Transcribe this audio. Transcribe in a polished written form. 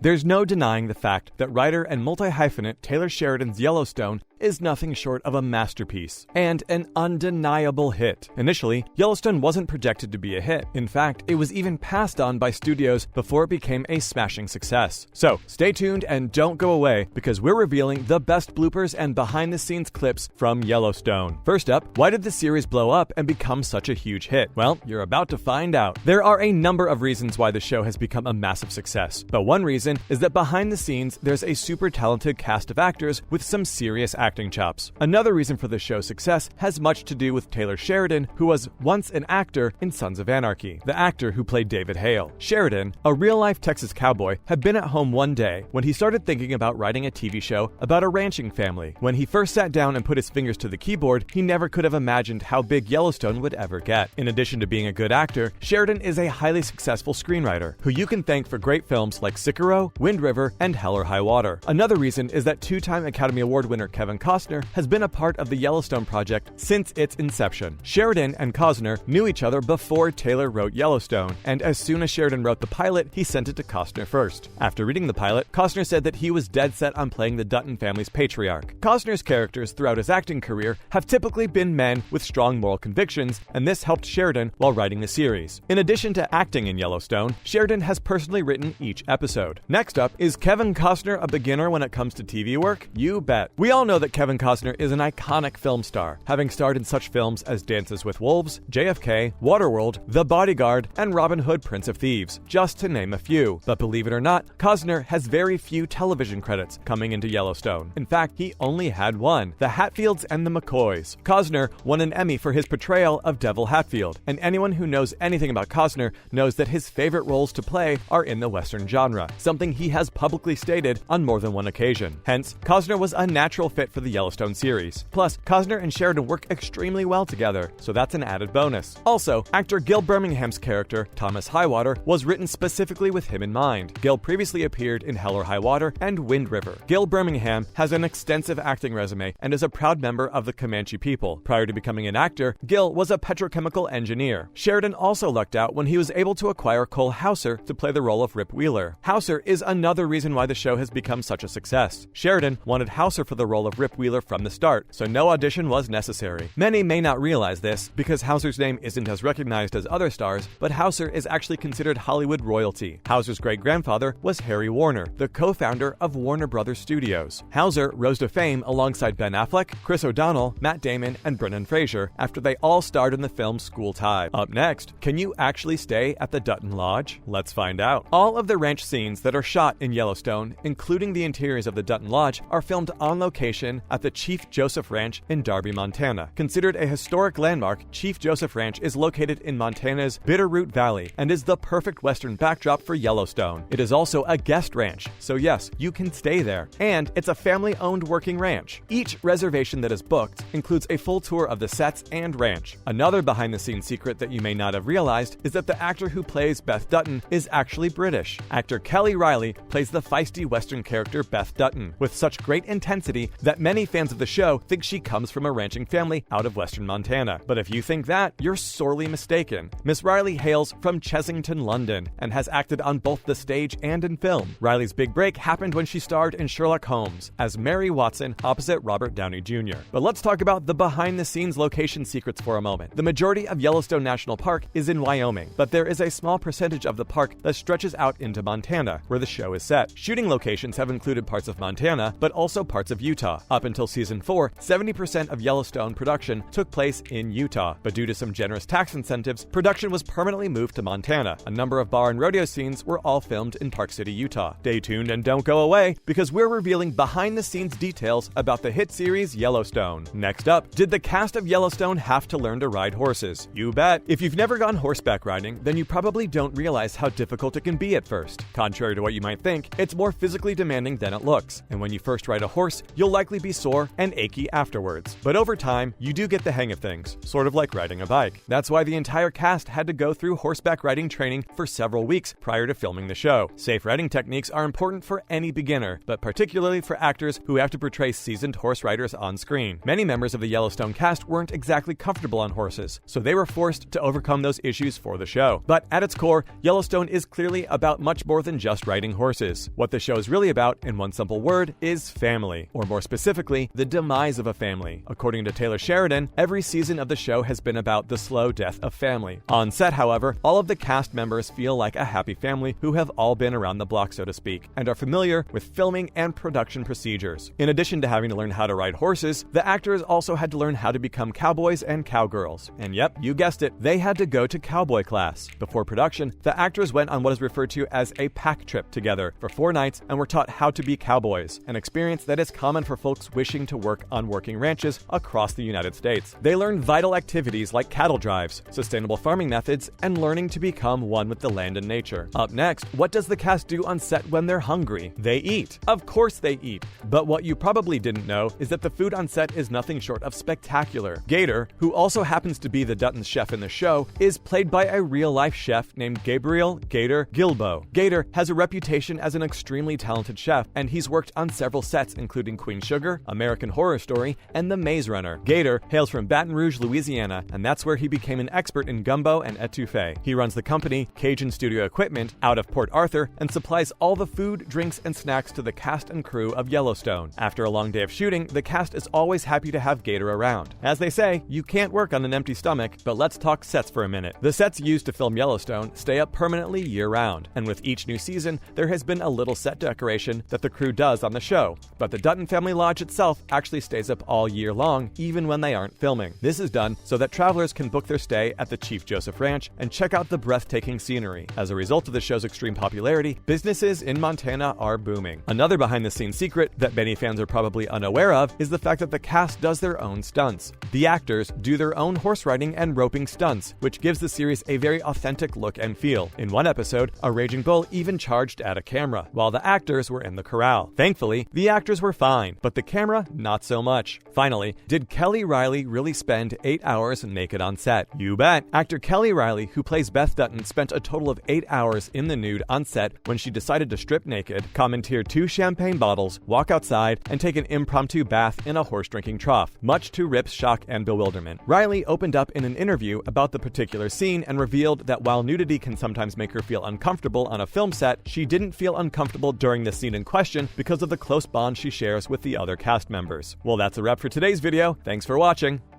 There's no denying the fact that writer and multi-hyphenate Taylor Sheridan's Yellowstone is nothing short of a masterpiece, and an undeniable hit. Initially, Yellowstone wasn't projected to be a hit. In fact, it was even passed on by studios before it became a smashing success. So, stay tuned and don't go away, because we're revealing the best bloopers and behind-the-scenes clips from Yellowstone. First up, why did the series blow up and become such a huge hit? Well, you're about to find out. There are a number of reasons why the show has become a massive success, but one reason is that behind the scenes, there's a super talented cast of actors with some serious acting chops. Another reason for the show's success has much to do with Taylor Sheridan, who was once an actor in Sons of Anarchy, the actor who played David Hale. Sheridan, a real-life Texas cowboy, had been at home one day when he started thinking about writing a TV show about a ranching family. When he first sat down and put his fingers to the keyboard, he never could have imagined how big Yellowstone would ever get. In addition to being a good actor, Sheridan is a highly successful screenwriter, who you can thank for great films like Sycamore, Wind River, and Hell or High Water. Another reason is that two-time Academy Award winner Kevin Costner has been a part of the Yellowstone project since its inception. Sheridan and Costner knew each other before Taylor wrote Yellowstone, and as soon as Sheridan wrote the pilot, he sent it to Costner first. After reading the pilot, Costner said that he was dead set on playing the Dutton family's patriarch. Costner's characters throughout his acting career have typically been men with strong moral convictions, and this helped Sheridan while writing the series. In addition to acting in Yellowstone, Sheridan has personally written each episode. Next up, is Kevin Costner a beginner when it comes to TV work? You bet. We all know that Kevin Costner is an iconic film star, having starred in such films as Dances with Wolves, JFK, Waterworld, The Bodyguard, and Robin Hood, Prince of Thieves, just to name a few. But believe it or not, Costner has very few television credits coming into Yellowstone. In fact, he only had one, The Hatfields and the McCoys. Costner won an Emmy for his portrayal of Devil Hatfield, and anyone who knows anything about Costner knows that his favorite roles to play are in the Western genre, something he has publicly stated on more than one occasion. Hence, Costner was a natural fit for the Yellowstone series. Plus, Costner and Sheridan work extremely well together, so that's an added bonus. Also, actor Gil Birmingham's character, Thomas Highwater, was written specifically with him in mind. Gil previously appeared in Hell or High Water and Wind River. Gil Birmingham has an extensive acting resume and is a proud member of the Comanche people. Prior to becoming an actor, Gil was a petrochemical engineer. Sheridan also lucked out when he was able to acquire Cole Hauser to play the role of Rip Wheeler. Hauser is another reason why the show has become such a success. Sheridan wanted Hauser for the role of Rip Wheeler from the start, so no audition was necessary. Many may not realize this because Hauser's name isn't as recognized as other stars, but Hauser is actually considered Hollywood royalty. Hauser's great-grandfather was Harry Warner, the co-founder of Warner Brothers Studios. Hauser rose to fame alongside Ben Affleck, Chris O'Donnell, Matt Damon, and Brendan Fraser after they all starred in the film School Tide. Up next, can you actually stay at the Dutton Lodge? Let's find out. All of the ranch scenes that are shot in Yellowstone, including the interiors of the Dutton Lodge, are filmed on location at the Chief Joseph Ranch in Darby, Montana. Considered a historic landmark, Chief Joseph Ranch is located in Montana's Bitterroot Valley and is the perfect western backdrop for Yellowstone. It is also a guest ranch, so yes, you can stay there. And it's a family-owned working ranch. Each reservation that is booked includes a full tour of the sets and ranch. Another behind-the-scenes secret that you may not have realized is that the actor who plays Beth Dutton is actually British. Actor Kelly Riley plays the feisty western character Beth Dutton, with such great intensity that many fans of the show think she comes from a ranching family out of western Montana. But if you think that, you're sorely mistaken. Miss Riley hails from Chessington, London, and has acted on both the stage and in film. Riley's big break happened when she starred in Sherlock Holmes as Mary Watson opposite Robert Downey Jr. But let's talk about the behind-the-scenes location secrets for a moment. The majority of Yellowstone National Park is in Wyoming, but there is a small percentage of the park that stretches out into Montana, where the show is set. Shooting locations have included parts of Montana, but also parts of Utah. Up until season 4, 70% of Yellowstone production took place in Utah, but due to some generous tax incentives, production was permanently moved to Montana. A number of bar and rodeo scenes were all filmed in Park City, Utah. Stay tuned and don't go away, because we're revealing behind-the-scenes details about the hit series Yellowstone. Next up, did the cast of Yellowstone have to learn to ride horses? You bet. If you've never gone horseback riding, then you probably don't realize how difficult it can be at first. Contrary to what you might think, it's more physically demanding than it looks, and when you first ride a horse, you'll likely likely be sore and achy afterwards. But over time, you do get the hang of things, sort of like riding a bike. That's why the entire cast had to go through horseback riding training for several weeks prior to filming the show. Safe riding techniques are important for any beginner, but particularly for actors who have to portray seasoned horse riders on screen. Many members of the Yellowstone cast weren't exactly comfortable on horses, so they were forced to overcome those issues for the show. But at its core, Yellowstone is clearly about much more than just riding horses. What the show is really about, in one simple word, is family, or more specifically, the demise of a family. According to Taylor Sheridan, every season of the show has been about the slow death of family. On set, however, all of the cast members feel like a happy family who have all been around the block, so to speak, and are familiar with filming and production procedures. In addition to having to learn how to ride horses, the actors also had to learn how to become cowboys and cowgirls. And yep, you guessed it, they had to go to cowboy class. Before production, the actors went on what is referred to as a pack trip together for 4 nights and were taught how to be cowboys, an experience that is common for folks wishing to work on working ranches across the United States. They learned vital activities like cattle drives, sustainable farming methods, and learning to become one with the land and nature. Up next, what does the cast do on set when they're hungry? They eat. Of course they eat. But what you probably didn't know is that the food on set is nothing short of spectacular. Gator, who also happens to be the Dutton's chef in the show, is played by a real-life chef named Gabriel Gator Gilbo. Gator has a reputation as an extremely talented chef, and he's worked on several sets including Queen Sugar, American Horror Story, and The Maze Runner. Gator hails from Baton Rouge, Louisiana, and that's where he became an expert in gumbo and etouffee. He runs the company, Cajun Studio Equipment, out of Port Arthur, and supplies all the food, drinks, and snacks to the cast and crew of Yellowstone. After a long day of shooting, the cast is always happy to have Gator around. As they say, you can't work on an empty stomach, but let's talk sets for a minute. The sets used to film Yellowstone stay up permanently year-round, and with each new season, there has been a little set decoration that the crew does on the show. But the Dutton family lodge itself actually stays up all year long, even when they aren't filming. This is done so that travelers can book their stay at the Chief Joseph Ranch and check out the breathtaking scenery. As a result of the show's extreme popularity, businesses in Montana are booming. Another behind-the-scenes secret that many fans are probably unaware of is the fact that the cast does their own stunts. The actors do their own horse riding and roping stunts, which gives the series a very authentic look and feel. In one episode, a raging bull even charged at a camera, while the actors were in the corral. Thankfully, the actors were fine, but the camera, not so much. Finally, did Kelly Riley really spend 8 hours naked on set? You bet! Actor Kelly Riley, who plays Beth Dutton, spent a total of 8 hours in the nude on set when she decided to strip naked, commandeer 2 champagne bottles, walk outside, and take an impromptu bath in a horse-drinking trough, much to Rip's shock and bewilderment. Riley opened up in an interview about the particular scene and revealed that while nudity can sometimes make her feel uncomfortable on a film set, she didn't feel uncomfortable during the scene in question because of the close bond she shares with the other cast members. Well, that's a wrap for today's video. Thanks for watching.